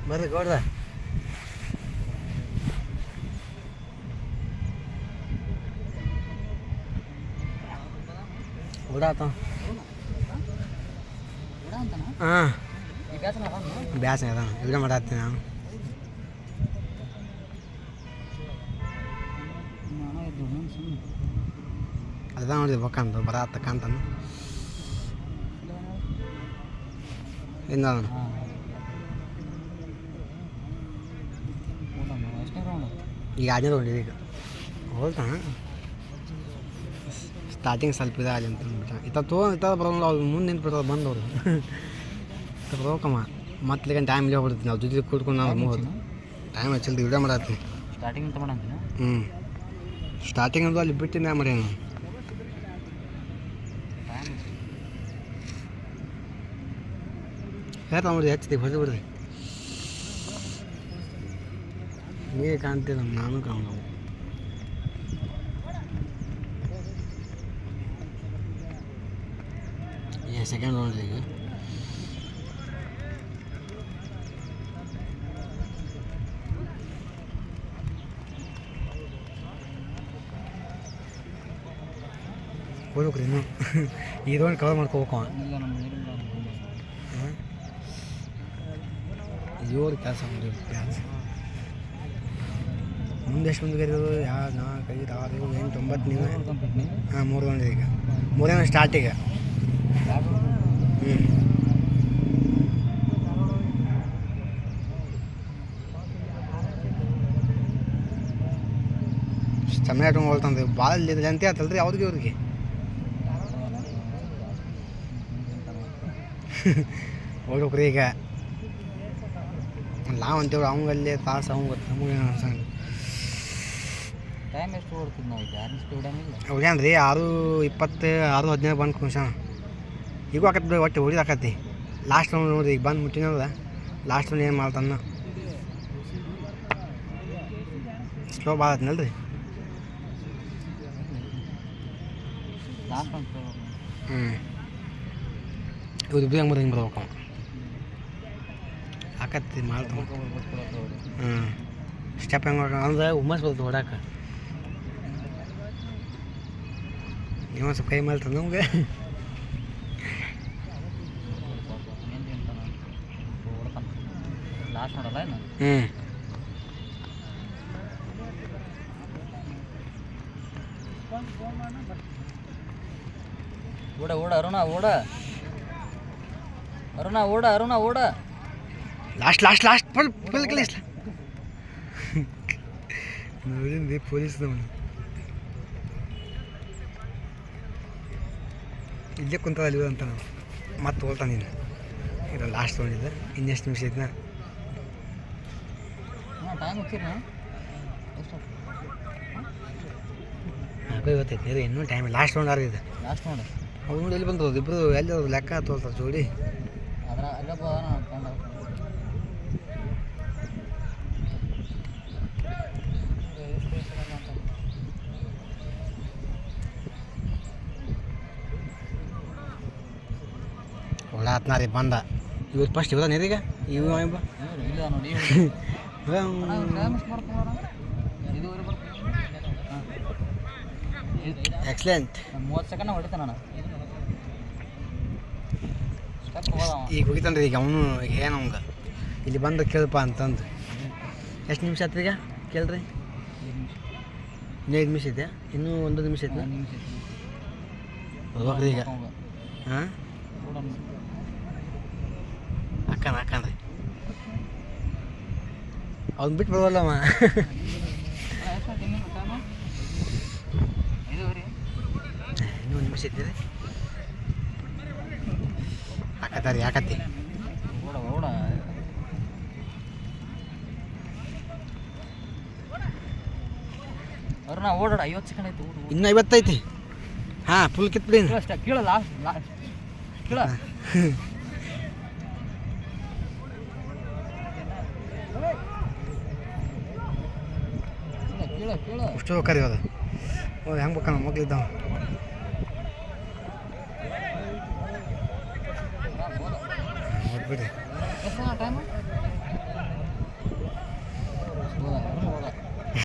ಬರ್ರಿ ಗೌಡ್ರ ಓಡಾತ ಹಾಂ ಬ್ಯಾಸ ಅದ ವಿಡಿಯೋ ಮಾಡತ್ತೀನಿ ನಾನು ಅದ ನೋಡಿದೆ ಬಕ್ಕಂತ ಬರತ್ತಕ್ಕಂತಾನ ಇನ್ನು ಈಗ ಆಜೆ ನೋಡಿದೆ ಈಗ ಹೋಗ್ತಾ ಸ್ಟಾರ್ಟಿಂಗ್ ಸ್ವಲ್ಪ ಇದೆ ಅಲ್ಲಿ ಅಂತ ಇತ್ತ ಬರೋಲ್ಲ ಅವ್ರು ಮುಂದೆ ನಿಂತು ಬಿಡ್ತಾರೆ ಬಂದವರು ಬರ್ಬೇಕಮ್ಮ ಮತ್ತೆ ಟೈಮ್ ಇಲ್ಲೇ ಹೊಡ್ತೀನಿ ನಾವು ಜೊತೆ ಕೂತ್ಕೊಂಡು ನಾವು ಮೂವತ್ತು ಟೈಮ್ ಹಚ್ಚಲ್ದು ವಿಡಿಯೋ ಮಾಡತ್ತೀನಿ ಸ್ಟಾರ್ಟಿಂಗ್ ಅಂತ ಮಾಡಂತೀನಿ ಸ್ಟಾರ್ಟಿಂಗ್ ಅಂದ್ರೆ ಅಲ್ಲಿ ಬಿಟ್ಟಿನ ಮಾಡಿ ನಾನು ಹೇಳ್ತಾ ನೋಡಿ ಹಚ್ತೀವಿ ಹೊಡೆದು ಬಿಡ್ರಿ ನೀವೇ ಕಾಣ್ತೀರ ನಾನು ಕಾಣ ಸೆಕೆಂಡ್ ನೋಡ್ರಿ ಈಗ ಹೋಗ್ಬೇಕ್ರಿ ಇನ್ನು ಇದೊಂದು ಕವರ್ ಮಾಡ್ಕೋಬೇಕು ಇವ್ರು ಕೆಲಸ ಮಾಡಿ ಕೆಲಸ ಮುಂದೆ ಎಷ್ಟು ಮುಂದೆ ಕರೀದು 2 4 5 6 7 8 9 ನೀವು ಹಾಂ 3 ಗಂಟೆ ಈಗ 3 ಸ್ಟಾರ್ಟ್ ಈಗ ಚೆನ್ನಾಗಿ ಇಟ್ಕೊಂಡು ಹೋಗ್ತಂದ್ರೆ ಭಾಳ ಜಂತಿ ಆತಲ್ರಿ ಅವ್ರಿಗೆ ಹೋಗ್ಬೇಕ್ರಿ ಈಗ ನಾವು ಅಂತೇಳಿ ಅವಂಗಲ್ಲೇ ತಾಸು ಅವಂಗ ಗೊತ್ತು ನಮಗೇನು ಅನ್ಸಂಗ ಟೈಮ್ ಎಷ್ಟು ಓಡ್ತಿದ್ದು ನಾವು ಯಾರು ಸ್ಪೀಡಂಗಿಲ್ಲ ಹೊಡ್ಯಾನ್ರಿ 6:20 6:15 ಬಂದು ಕುಂಶ ಈಗೂ ಹಾಕತ್ತೆ ಒಟ್ಟು ಹೊಡಿದು ಹಾಕತ್ತಿ ಲಾಸ್ಟ್ ರೌಂಡ್ ನೋಡಿರಿ ಈಗ ಬಂದು ಮುಟ್ಟಿನದ ಲಾಸ್ಟ್ ರೌಂಡ್ ಏನು ಮಾಡ್ತಾನ ಸ್ಲೋ ಭಾಳ ಆತ್ನಲ್ರಿ ಇವ್ರು ಇಬ್ಬರು ಹೆಂಗೆ ಹಿಂಗೆ ಬರ್ಬೇಕು ಹಾಕತ್ತಿ ಮಾಡ್ತಾವ ಸ್ಟೆಪ್ ಹೆಂಗೆ ಅಂದ್ರೆ ಹುಮ್ಮಸ್ ಬರ್ತದೆ ಹೊಡಾಕ ನೀವು ಸ್ವಲ್ಪ ಕೈ ಮಾಡ್ತಾರೆ ನಮ್ಗೆ ಲಾಸ್ಟ್ ನೋಡಲ್ಲ ಏನು ಓಡ ಓಡ ಅರುಣ ಓಡ ಅರುಣ ಓಡ ಅರುಣ ಓಡ ಲಾಸ್ಟ್ ಲಾಸ್ಟ್ ಲಾಸ್ಟ್ ಫುಲ್ ಕಲಿಸ್ ನೋಡಿದ್ರಿ ಪೊಲೀಸ್ ಇಲ್ಲೇ ಕುಂತದ ಅಲ್ಲಿ ಅಂತ ನಾವು ಮತ್ತೆ ಹೋಗ್ತಾನೆ ನೀನು ಇದು ಲಾಸ್ಟ್ ತೊಗೊಂಡಿದ್ದೆ ಇನ್ನೆಷ್ಟು ನಿಮಿಷ ಐತೆ ನಾ ಟೈಮ್ ಹೋಗ್ತೀರಾ ಗೊತ್ತೈತಿ ಇದು ಇನ್ನೂ ಟೈಮ್ ಲಾಸ್ಟ್ ರೌಂಡ್ ಆಗಿದೆ ಲಾಸ್ಟ್ ನೋಡಿ ಅವ್ರು ನೋಡಿ ಎಲ್ಲಿ ಬಂದದ್ದು ಇಬ್ಬರು ಎಲ್ಲಿ ಲೆಕ್ಕ ತೋಲ್ತಾರೆ ಜೋಡಿ ಅದ್ರ ಅಲ್ಲೇ ಒಳ್ಳೆ ಆತ್ನ ರೀ ಬಂದ ಇವ್ರು ಫಸ್ಟ್ ಇವ್ರ ನೀರೀಗ ಇವ ಇಲ್ಲ ನೋಡಿ ಎಕ್ಸಲೆಂಟ್ 30 ಸೆಕೆಂಡ್ ಹೊಡಿತಾನೆ ನಾನು ಈಗ ಹೋಗಿತಾನ್ರಿ ಈಗ ಅವನು ಏನು ಅವಂಗ ಇಲ್ಲಿ ಬಂದು ಕೇಳಪ್ಪ ಅಂತಂದು ಎಷ್ಟು ನಿಮಿಷ ಆಯ್ತು ಈಗ ಕೇಳ್ರಿ ಇನ್ನೂ 5 ನಿಮಿಷ ಐತೆ ಇನ್ನೂ 1 ನಿಮಿಷ ಐತೆ ಹೋಗ್ರಿ ಈಗ ಹಾಂ ಹಾಕಣ್ರಿ ಅವ್ನು ಬಿಟ್ಟು ಬರೋಲ್ಲಮ್ಮ ಇನ್ನೂ 1 ನಿಮಿಷ ಐತಿ ಹಾಕತ್ತಾರಿ ಹಾಕತ್ತಿ ಅರುಣ ಓಡಾಡ 50 ಸೆಕೆಂಡ್ ಆಯ್ತು ಇನ್ನೂ 50 ಐತಿ ಹಾಂ ಫುಲ್ ಕಿತ್ಬಿಡಿ ಕೇಳ ಲಾಸ್ಟ್ ಕೇಳ ಅಷ್ಟು ಹೋಗ್ರಿ ಅದು ಓ ಹೆಂಗೆ ಬೇಕಣ್ಣ ಮಕ್ಳಿದ್ದಾವ ನೋಡ್ಬಿಡ್ರಿ ಟೈಮ್